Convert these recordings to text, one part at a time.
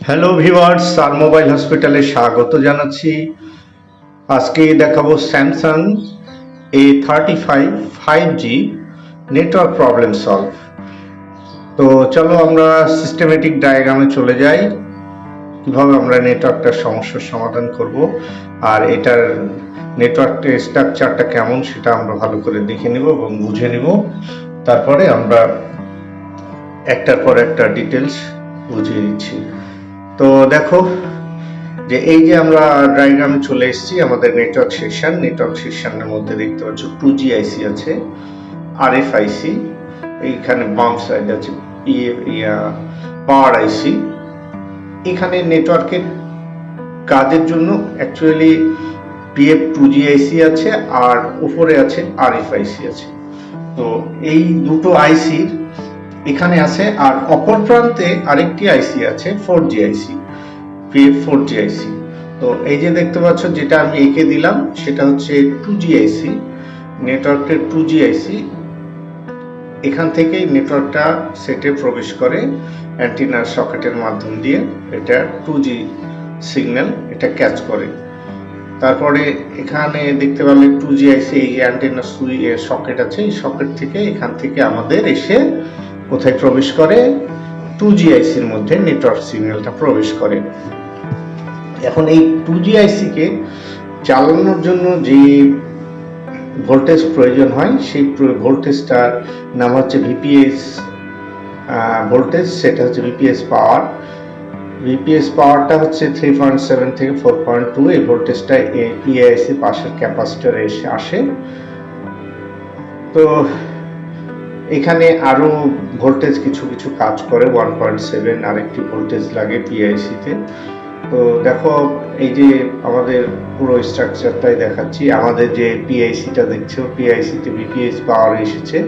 Hello viewers, আর mobile হসপিটালে স্বাগত জানাচ্ছি। আজকে দেখাবো Samsung A35 5G network problem solve. তো চলো আমরা সিস্টেমেটিক ডায়াগ্রামে চলে যাই, কিভাবে আমরা নেটওয়ার্কটার সমস্যার সমাধান করব আর এটার নেটওয়ার্কের স্ট্রাকচারটা কেমন সেটা আমরা ভালো করে দেখে নিব এবং বুঝে নিব। তারপরে আমরা একটার পর একটা ডিটেলস বুঝিয়ে দিচ্ছি। তো দেখো যে এই যে আমরা ডায়াগ্রামে চলে এসেছি আমাদের নেটওয়ার্ক সেকশনের মধ্যে দেখতে পাচ্ছ 2G আইসি আছে, RFIC, এইখানে বাম সাইড আছে পাওয়ার আইসি। এখানে নেটওয়ার্কের কাজের জন্য অ্যাকচুয়ালি PF2G আইসি আছে আর উপরে আছে RFIC আছে। তো এই দুটো আইসির এখানে আছে, আর অপর প্রান্তে আরেকটি আইসি আছে 4G আইসি, PF4G আইসি। তো এই যে দেখতে পাচ্ছ যেটা আমি এঁকে দিলাম সেটা হচ্ছে 2G আইসি, নেটওয়ার্কের 2G আইসি। এখান থেকেই নেটওয়ার্কটা সেটে প্রবেশ করে অ্যান্টেনার সকেটের মাধ্যম দিয়ে, এটা 2G সিগন্যাল এটা ক্যাচ করে। তারপরে এখানে দেখতে পারলে 2G আইসি এই অ্যান্টেনা সকেট আছে, এই সকেট থেকে এখান থেকে আমাদের এসে কোথায় প্রবেশ করে, 2G আইসির মধ্যে নেটওয়ার্ক সিগন্যালটা প্রবেশ করে। এখন এই 2G আইসি কে চালানোর জন্য যে ভোল্টেজ প্রয়োজন হয় সেই ভোল্টেজটার নাম হচ্ছে ভিপিএস ভোল্টেজ, সেটা হচ্ছে ভিপিএস পাওয়ার। ভিপিএস পাওয়ারটা হচ্ছে 3.7 থেকে 4.2। এই ভোল্টেজটা পিআইসি পাশের ক্যাপাসিটরে এসে আসে। তো এখানে আরো ভোল্টেজ কিছু কিছু কাজ করে, 1.7 আরেকটি ভোল্টেজ লাগে পিআইসিতে। তো দেখো এই যে আমাদের পুরো স্ট্রাকচারটাই দেখাচ্ছি। আমাদের যে পিআইসিটা দেখছো, পিআইসিতে ভিপিএস পাওয়ার এসেছে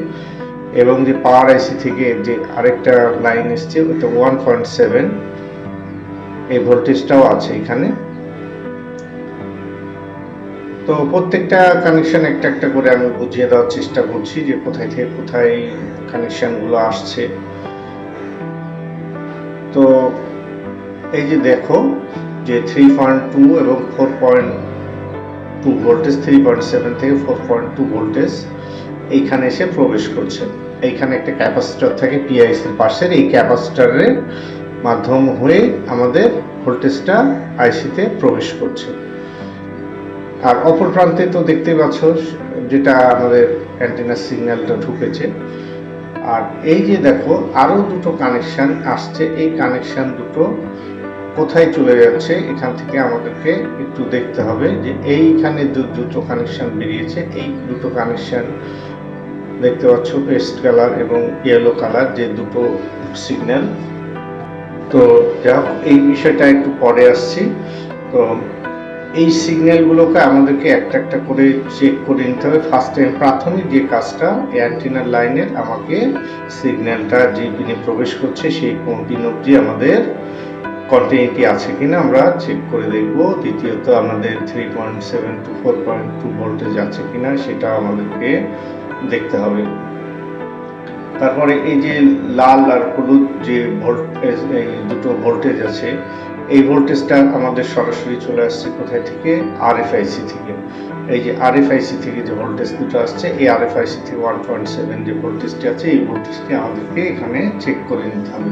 এবং যে পাওয়ার আইসি থেকে যে আরেকটা লাইন এসছে ওটা 1.7, এই ভোল্টেজটাও আছে এখানে। তো প্রত্যেকটা কানেকশন একটা একটা করে আমি বুঝিয়ে দেওয়ার চেষ্টা করছি যে কোথায় থেকে কোথায় কানেকশনগুলো আসছে। তো এই যে দেখো যে 3.2 এবং 4.2 ভোল্টেজ, 3.7 থেকে 4.2 ভোল্টেজ এইখানে এসে প্রবেশ করছে। এইখানে একটা ক্যাপাসিটর থাকে পিআইসির পাশের, এই ক্যাপাসিটরের মাধ্যম হয়ে আমাদের ভোল্টেজটা আইসিতে প্রবেশ করছে। আর অপর প্রান্তে তো দেখতে পাচ্ছ যেটা আমাদের অ্যান্টেনার সিগন্যালটা ঢুকেছে। আর এই যে দেখো আরো দুটো কানেকশন আসছে, এই কানেকশন দুটো কোথায় চলে যাচ্ছে এখান থেকে আমাদেরকে একটু দেখতে হবে যে এইখানে দুটো কানেকশন বেরিয়েছে। এই দুটো কানেকশন দেখতে পাচ্ছ পেস্ট কালার এবং ইয়েলো কালার, যে দুটো সিগন্যাল। তো যাই হোক এই বিষয়টা একটু পরে আসছি। তো এই সিগন্যালগুলোকে আমাদেরকে একটা একটা করে চেক করে নিতে হবে। ফার্স্ট টাইম প্রাথমিক যে কাজটা, অ্যান্টেনার লাইনের আমাকে সিগন্যালটা যে পিনে প্রবেশ করছে সেই পিন অবধি আমাদের কন্টিনিউটি আছে কিনা আমরা চেক করে দেখব। দ্বিতীয়ত আমাদের 3.7 টু 4.2 ভোল্টেজ আছে কিনা সেটা আমাদেরকে দেখতে হবে। তারপরে এই যে লাল আর হলুদ যে ভোল্টেজ, এই দুটো ভোল্টেজ আছে, এই ভোল্টেজটা আমাদের সরাসরি চলে আসছে কোথায় থেকে, আরএফআইসি থেকে। এই যে আরএফআইসি থেকে যে ভোল্টেজ দুটো আসছে, এই আরএফআইসি থেকে 1.7 যে ভোল্টেজটি আছে, এই ভোল্টেজটি আমাদেরকে এখানে চেক করে নিতে হবে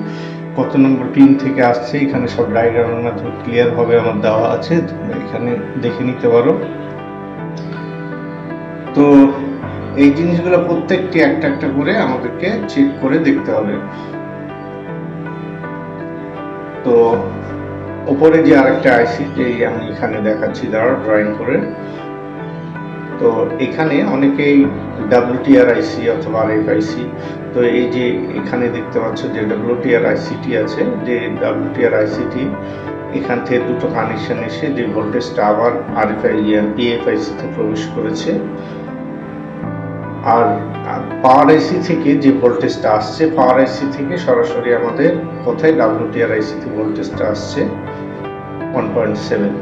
কত নম্বর পিন থেকে আসছে। এখানে সব ডায়াগ্রামের মাধ্যমে ক্লিয়ার ভাবে আমার দেওয়া আছে, তোমরা এখানে দেখে নিতে পারো। তো এই জিনিসগুলো প্রত্যেকটি একটা একটা করে আমাদেরকে চেক করে দেখতে হবে। তো উপরে যে আরেকটা আইসি যে আমি এখানে দেখাচ্ছি দাঁড়া ড্রয়িং করে, তো এখানে অনেকেই WTR আইসি অথবা RFIC, তো এই যে এখানে দেখতে পাচ্ছ যে WTR আইসিটি আছে, যে WTR আইসিটি এখান থেকে দুটো কানেকশন এসে যে ভোল্টেজটা আবার PFIC তে প্রবেশ করেছে। আর পাওয়ার আইসি থেকে যে ভোল্টেজটা আসছে, পাওয়ার আইসি থেকে সরাসরি আমাদের কোথায় WTR আইসি তে ভোল্টেজটা আসছে 1.7।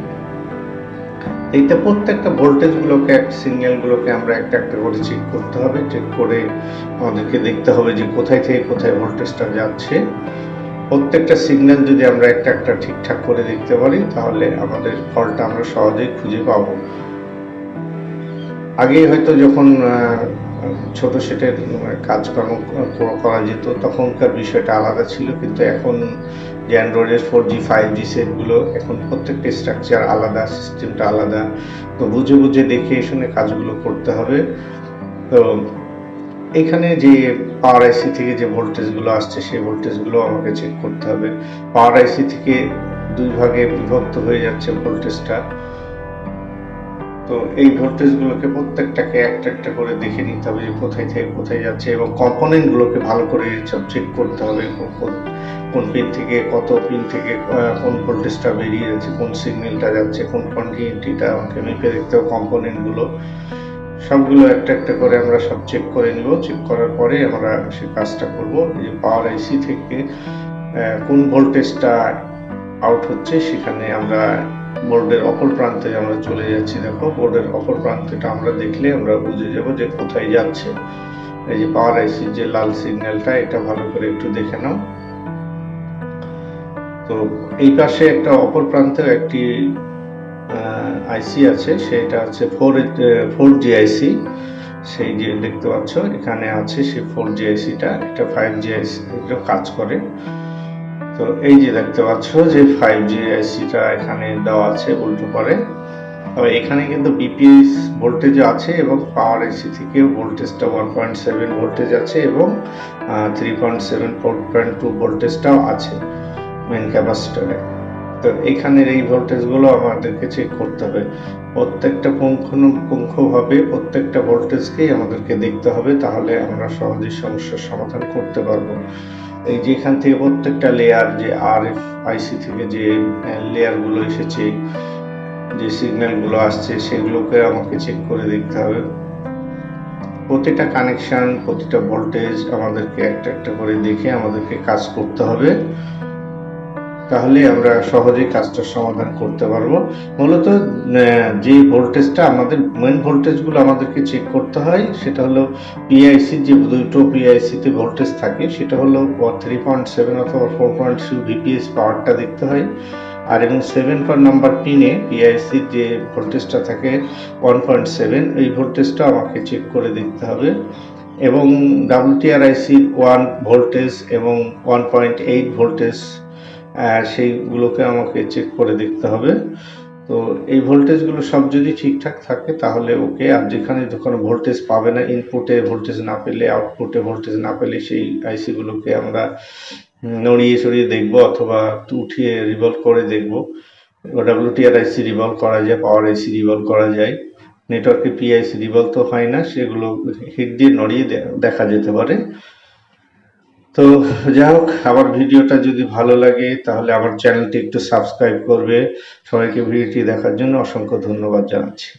এইটা প্রত্যেকটা ভোল্টেজ গুলোকে, সিগন্যাল গুলোকে আমরা একটা একটা করে চেক করতে হবে। চেক করে আমাদেরকে দেখতে হবে যে কোথায় থেকে কোথায় ভোল্টেজটা যাচ্ছে। প্রত্যেকটা সিগন্যাল যদি আমরা একটা একটা ঠিকঠাক করে দেখতে পারি তাহলে আমাদের ফল্টটা আমরা সহজেই খুঁজে পাবো। আগে হয়তো যখন ছোট সেটের কাজকর্ম করা যেত তখনকার বিষয়টা আলাদা ছিল, কিন্তু এখন যে অ্যান্ড্রয়েডের 4G 5G সেটগুলো এখন প্রত্যেকটা স্ট্রাকচার আলাদা, সিস্টেমটা আলাদা, তো বুঝে বুঝে দেখে শুনে কাজগুলো করতে হবে। তো এখানে যে পাওয়ার আইসি থেকে যে ভোল্টেজগুলো আসছে সেই ভোল্টেজগুলো আমাকে চেক করতে হবে। পাওয়ার আইসি থেকে দুই ভাগে বিভক্ত হয়ে যাচ্ছে ভোল্টেজটা, তো এই ভোল্টেজগুলোকে প্রত্যেকটাকে একটা একটা করে দেখে নিতে হবে যে কোথায় থেকে কোথায় যাচ্ছে, এবং কম্পোনেন্টগুলোকে ভালো করে সব চেক করতে হবে কোন পিন থেকে কত পিন থেকে কোন ভোল্টেজটা বেরিয়ে যাচ্ছে, কোন সিগন্যালটা যাচ্ছে, কোন কন্টিনিউটিটা আমাকে মেপে দেখতে হবে। কম্পোনেন্টগুলো সবগুলো একটা একটা করে আমরা সব চেক করে নিব। চেক করার পরে আমরা সে কাজটা করব। যে পাওয়ার আইসি থেকে কোন ভোল্টেজটা আউট হচ্ছে সেখানে আমরা বোর্ডের অপর প্রান্তে আমরা চলে যাচ্ছি। দেখো বোর্ডের অপর প্রান্তটা আমরা দেখলে আমরা বুঝে যাব যে কোথায় যাচ্ছে। এই যে পাওয়ার আইসির যে লাল সিগন্যালটা, এটা ভালো করে একটু দেখে নাও। তো এই পাশে একটা অপর প্রান্তে একটি আইসি আছে, সেটা হচ্ছে 4G আইসি। সেই যে দেখতে পাচ্ছ এখানে আছে সেই 4G আইসিটা, এটা 5G আইসি কাজ করে। তো এই যে দেখতে পাচ্ছ যে 5G আইসিটা এখানে দেওয়া আছে উল্টো করে। তবে এখানে কিন্তু বিপিএস ভোল্টেজ আছে এবং পাওয়ার আইসি থেকেও ভোল্টেজটা 1.7 ভোল্টেজ আছে এবং 3.7 4.2 ভোল্টেজটাও আছে মেইন ক্যাপাসিটরে। তো এখানের এই ভোল্টেজগুলো আমাদেরকে চেক করতে হবে। প্রত্যেকটা পুঙ্খানুপুঙ্খভাবে প্রত্যেকটা ভোল্টেজকেই আমাদেরকে দেখতে হবে, তাহলে আমরা সহজেই সমস্যার সমাধান করতে পারবো। এই যে এখান থেকে প্রত্যেকটা লেয়ার, যে আরএফ আইসি থেকে যে লেয়ারগুলো এসেছে, যে সিগন্যালগুলো আসছে, সেগুলোকে আমাকে চেক করে দেখতে হবে। প্রতিটা কানেকশন, প্রতিটা ভোল্টেজ আমাদেরকে একটা একটা করে দেখে আমাদেরকে কাজ করতে হবে, তাহলে আমরা সহজেই কাজটার সমাধান করতে পারবো। মূলত যে ভোল্টেজটা আমাদের মেইন ভোল্টেজগুলো আমাদেরকে চেক করতে হয় সেটা হলো পিআইসি, যে দুটো পিআইসিতে ভোল্টেজ থাকে সেটা হলো 3.7 অথবা 4.2 ভিপিএস পাওয়ারটা দেখতে হয়। আর এবং 7 নাম্বার পিনে পিআইসির যে ভোল্টেজটা থাকে 1.7, এই ভোল্টেজটা আমাকে চেক করে দেখতে হবে। এবং WTRICর 1 ভোল্টেজ এবং 1.8 ভোল্টেজ সেইগুলোকে আমাকে চেক করে দেখতে হবে। তো এই ভোল্টেজগুলো সব যদি ঠিকঠাক থাকে তাহলে ওকে। আর যেখানে যখন ভোল্টেজ পাবে না, ইনপুটে ভোল্টেজ না পেলে, আউটপুটে ভোল্টেজ না পেলে, সেই আইসিগুলোকে আমরা নড়িয়ে সরিয়ে দেখব অথবা উঠিয়ে রিভলভ করে দেখব। WTRIC রিভলভ করা যায়, পাওয়ার আইসি রিভলভ করা যায়, নেটওয়ার্কে পিআইসি রিভলভ তো হয় না, সেগুলো হিট দিয়ে নড়িয়ে দেখা যেতে পারে। তো যাই হোক, আমার ভিডিওটা যদি ভালো লাগে তাহলে আমার চ্যানেলটি একটু সাবস্ক্রাইব করবে। সবাইকে ভিডিওটি দেখার জন্য অসংখ্য ধন্যবাদ জানাচ্ছি।